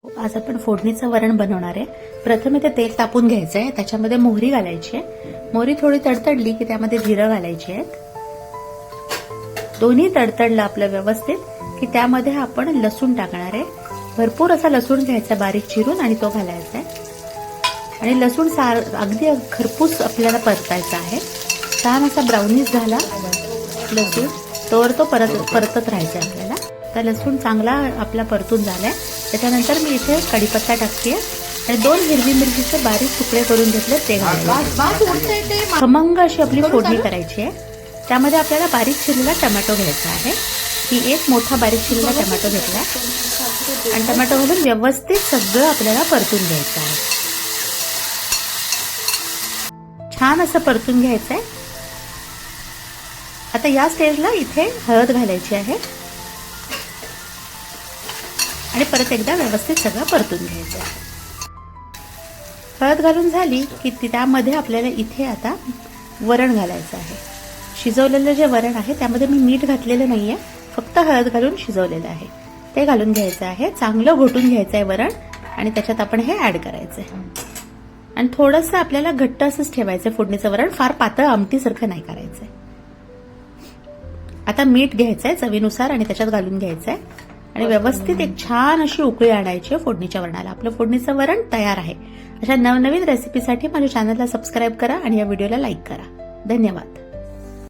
आज आपण फोडणीचं वरण बनवणार आहे। प्रथम इथे तेल तापून घ्यायचं आहे, त्याच्यामध्ये मोहरी घालायची आहे। मोहरी थोडी तडतडली की त्यामध्ये जिरं घालायची आहे। दोन्ही तडतडलं आपलं व्यवस्थित की त्यामध्ये आपण लसूण टाकणार आहे। भरपूर असा लसूण घ्यायचा बारीक चिरून आणि तो घालायचा आहे आणि लसूण अगदी खरपूस आपल्याला परतायचा आहे। छान असा ब्राउनिश झाला लसूण तोवर तो परतत राहायचा आपल्याला। तर लसूण चांगला आपला परतून झालाय। त्याच्यानंतर मी इथे कढीपत्ता टाकते आणि 2 हिरवी मिरचीचे बारीक तुकडे करून घेतले ते घालायचे। खमंग अशी आपली फोडणी करायची आहे। त्यामध्ये आपल्याला बारीक चिरलेला टोमॅटो घ्यायचा आहे। ही एक मोठा बारीक चिरलेला टोमॅटो घेतला आणि टोमॅटो घालून व्यवस्थित सगळं आपल्याला परतून घ्यायचं आहे। छान असं परतून घ्यायचं आहे। आता या स्टेजला इथे हळद घालायची आहे आणि परत एकदा व्यवस्थित सगळं परतून घ्यायचं आहे। हळद घालून झाली की त्यामध्ये आपल्याला इथे आता वरण घालायचं आहे। शिजवलेलं जे वरण आहे त्यामध्ये मी मीठ घातलेलं नाहीये, फक्त हळद घालून शिजवलेलं आहे ते घालून घ्यायचं आहे। चांगलं घोटून घ्यायचं आहे वरण आणि त्याच्यात आपण हे ऍड करायचंय आणि थोडंसं आपल्याला घट्ट असंच ठेवायचं फोडणीचं वरण, फार पातळ आमटीसारखं नाही करायचंय। आता मीठ घ्यायचंय चवीनुसार आणि त्याच्यात घालून घ्यायचंय आणि व्यवस्थित एक छान अशी उकळी आणायची फोडणीच्या वरणाला। आपलं फोडणीचं वरण तयार आहे। अशा नवनवीन रेसिपीसाठी माझ्या चॅनलला सबस्क्राईब करा आणि या व्हिडिओला लाईक करा। धन्यवाद।